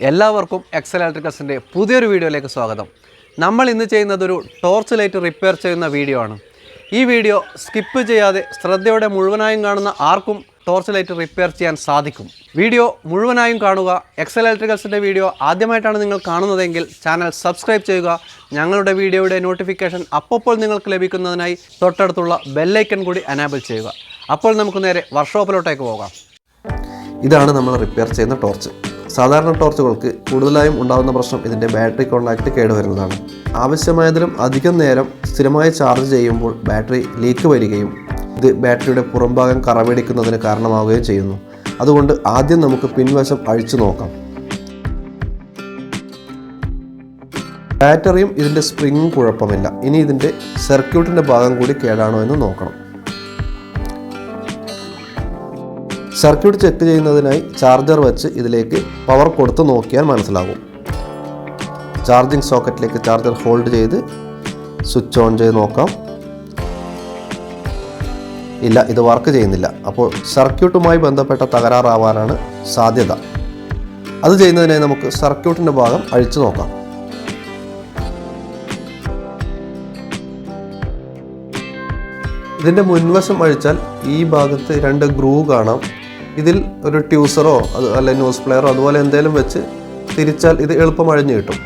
എല്ലാവർക്കും എക്സൽ ഇലക്ട്രിക്കൽസിൻ്റെ പുതിയൊരു വീഡിയോയിലേക്ക് സ്വാഗതം. നമ്മൾ ഇന്ന് ചെയ്യുന്നതൊരു ടോർച്ച് ലൈറ്റ് റിപ്പയർ ചെയ്യുന്ന വീഡിയോ ആണ്. ഈ വീഡിയോ സ്കിപ്പ് ചെയ്യാതെ ശ്രദ്ധയോടെ മുഴുവനായും കാണുന്ന ആർക്കും ടോർച്ച് ലൈറ്റ് റിപ്പയർ ചെയ്യാൻ സാധിക്കും. വീഡിയോ മുഴുവനായും കാണുക. എക്സൽ ഇലക്ട്രിക്കൽസിൻ്റെ വീഡിയോ ആദ്യമായിട്ടാണ് നിങ്ങൾ കാണുന്നതെങ്കിൽ ചാനൽ സബ്സ്ക്രൈബ് ചെയ്യുക. ഞങ്ങളുടെ വീഡിയോയുടെ നോട്ടിഫിക്കേഷൻ അപ്പോൾ നിങ്ങൾക്ക് ലഭിക്കുന്നതിനായി തൊട്ടടുത്തുള്ള ബെല്ലൈക്കൺ കൂടി എനേബിൾ ചെയ്യുക. അപ്പോൾ നമുക്ക് നേരെ വർക്ക്ഷോപ്പിലോട്ടേക്ക് പോകാം. ഇതാണ് നമ്മൾ റിപ്പയർ ചെയ്യുന്ന ടോർച്ച്. സാധാരണ ടോർച്ചുകൾക്ക് കൂടുതലായും ഉണ്ടാകുന്ന പ്രശ്നം ഇതിൻ്റെ ബാറ്ററി കോൺടാക്റ്റ് കേടുവരുന്നതാണ്. ആവശ്യമായതിലും അധികം നേരം സ്ഥിരമായി ചാർജ് ചെയ്യുമ്പോൾ ബാറ്ററി ലീക്ക് വരികയും ഇത് ബാറ്ററിയുടെ പുറംഭാഗം കറവടിക്കുന്നതിന് കാരണമാവുകയും ചെയ്യുന്നു. അതുകൊണ്ട് ആദ്യം നമുക്ക് പിൻവശം അഴിച്ചു നോക്കാം. ബാറ്ററിയും ഇതിൻ്റെ സ്പ്രിങ്ങും കുഴപ്പമില്ല. ഇനി ഇതിൻ്റെ സർക്യൂട്ടിൻ്റെ ഭാഗം കൂടി കേടാണോ എന്ന് നോക്കണം. സർക്യൂട്ട് ചെക്ക് ചെയ്യുന്നതിനായി ചാർജർ വെച്ച് ഇതിലേക്ക് പവർ കൊടുത്ത് നോക്കിയാൽ മനസ്സിലാകും. ചാർജിങ് സോക്കറ്റിലേക്ക് ചാർജർ ഹോൾഡ് ചെയ്ത് സ്വിച്ച് ഓൺ ചെയ്ത് നോക്കാം. ഇല്ല, ഇത് വർക്ക് ചെയ്യുന്നില്ല. അപ്പോൾ സർക്യൂട്ടുമായി ബന്ധപ്പെട്ട തകരാറാവാനാണ് സാധ്യത. അത് ചെയ്യുന്നതിനായി നമുക്ക് സർക്യൂട്ടിൻ്റെ ഭാഗം അഴിച്ചു നോക്കാം. ഇതിൻ്റെ മുൻവശം അഴിച്ചാൽ ഈ ഭാഗത്ത് 2 ഗ്രൂവ് കാണാം. ഇതിൽ ഒരു ട്യൂസറോ അല്ലെങ്കിൽ ന്യൂസ് പ്ലെയറോ അതുപോലെ എന്തെങ്കിലും വെച്ച് തിരിച്ചാൽ ഇത് എളുപ്പം അഴിഞ്ഞു കിട്ടും.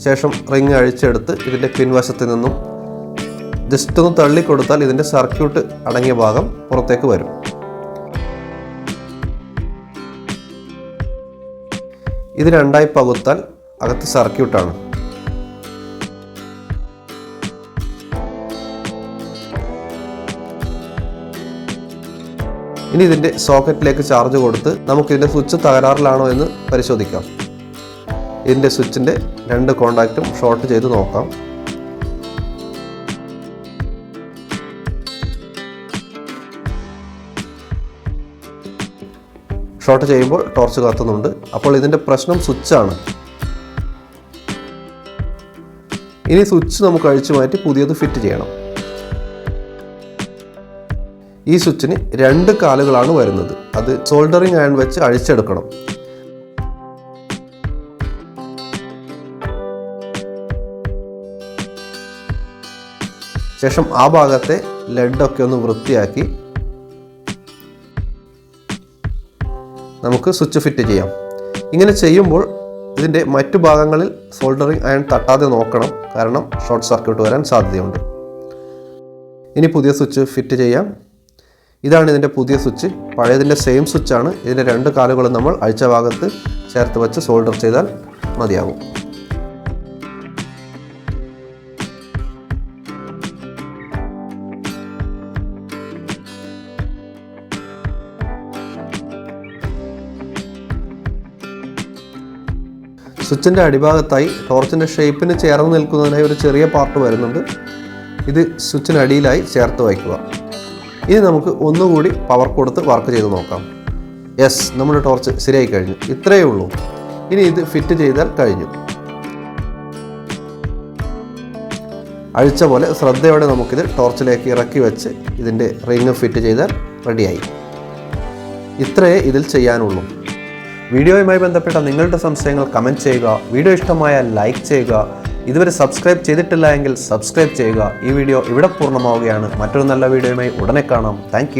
ശേഷം റിങ് അഴിച്ചെടുത്ത് ഇതിൻ്റെ പിൻവശത്ത് നിന്നും ജസ്റ്റ് ഒന്ന് തള്ളിക്കൊടുത്താൽ ഇതിൻ്റെ സർക്യൂട്ട് അടങ്ങിയ ഭാഗം പുറത്തേക്ക് വരും. ഇത് രണ്ടായി പകുത്താൽ അകത്ത് സർക്യൂട്ടാണ്. ഇനി ഇതിൻ്റെ സോക്കറ്റിലേക്ക് ചാർജ് കൊടുത്ത് നമുക്കിതിൻ്റെ സ്വിച്ച് തകരാറിലാണോ എന്ന് പരിശോധിക്കാം. ഇതിൻ്റെ സ്വിച്ചിൻ്റെ 2 കോണ്ടാക്റ്റും ഷോർട്ട് ചെയ്ത് നോക്കാം. ഷോർട്ട് ചെയ്യുമ്പോൾ ടോർച്ച് കത്തുന്നുണ്ട്. അപ്പോൾ ഇതിൻ്റെ പ്രശ്നം സ്വിച്ചാണ്. ഇനി സ്വിച്ച് നമുക്ക് അഴിച്ചു മാറ്റി പുതിയത് ഫിറ്റ് ചെയ്യണം. ഈ സ്വിച്ചിന് 2 കാലുകളാണ് വരുന്നത്. അത് സോൾഡറിങ് അയൺ വെച്ച് അഴിച്ചെടുക്കണം. ശേഷം ആ ഭാഗത്തെ ലെഡൊക്കെ ഒന്ന് വൃത്തിയാക്കി നമുക്ക് സ്വിച്ച് ഫിറ്റ് ചെയ്യാം. ഇങ്ങനെ ചെയ്യുമ്പോൾ ഇതിൻ്റെ മറ്റു ഭാഗങ്ങളിൽ സോൾഡറിങ് അയൺ തട്ടാതെ നോക്കണം. കാരണം ഷോർട്ട് സർക്യൂട്ട് വരാൻ സാധ്യതയുണ്ട്. ഇനി പുതിയ സ്വിച്ച് ഫിറ്റ് ചെയ്യാം. ഇതാണ് ഇതിൻ്റെ പുതിയ സ്വിച്ച്. പഴയതിൻ്റെ സെയിം സ്വിച്ചാണ്. ഇതിൻ്റെ 2 കാലുകളും നമ്മൾ അഴിച്ച ഭാഗത്ത് ചേർത്ത് വെച്ച് സോൾഡർ ചെയ്താൽ മതിയാകും. സ്വിച്ചിൻ്റെ അടിഭാഗത്തായി ടോർച്ചിൻ്റെ ഷേപ്പിന് ചേർന്ന് നിൽക്കുന്നതിനായി ഒരു ചെറിയ പാർട്ട് വരുന്നുണ്ട്. ഇത് സ്വിച്ചിനടിയിലായി ചേർത്ത് വയ്ക്കുക. ഇനി നമുക്ക് ഒന്നുകൂടി പവർ കൊടുത്ത് വർക്ക് ചെയ്ത് നോക്കാം. യെസ്, നമ്മുടെ ടോർച്ച് ശരിയായി കഴിഞ്ഞു. ഇത്രയേ ഉള്ളൂ. ഇനി ഇത് ഫിറ്റ് ചെയ്താൽ കഴിഞ്ഞു. അഴിച്ച പോലെ ശ്രദ്ധയോടെ നമുക്കിത് ടോർച്ചിലേക്ക് ഇറക്കി വെച്ച് ഇതിൻ്റെ റിങ് ഫിറ്റ് ചെയ്താൽ റെഡിയായി. ഇത്രയേ ഇതിൽ ചെയ്യാനുള്ളൂ. വീഡിയോയുമായി ബന്ധപ്പെട്ട നിങ്ങളുടെ സംശയങ്ങൾ കമൻറ്റ് ചെയ്യുക. വീഡിയോ ഇഷ്ടമായാൽ ലൈക്ക് ചെയ്യുക. ഇതുവരെ സബ്സ്ക്രൈബ് ചെയ്തിട്ടില്ല എങ്കിൽ സബ്സ്ക്രൈബ് ചെയ്യുക. ഈ വീഡിയോ ഇവിടെ പൂർണ്ണമാവുകയാണ്. മറ്റൊരു നല്ല വീഡിയോയുമായി ഉടനെ കാണാം. താങ്ക്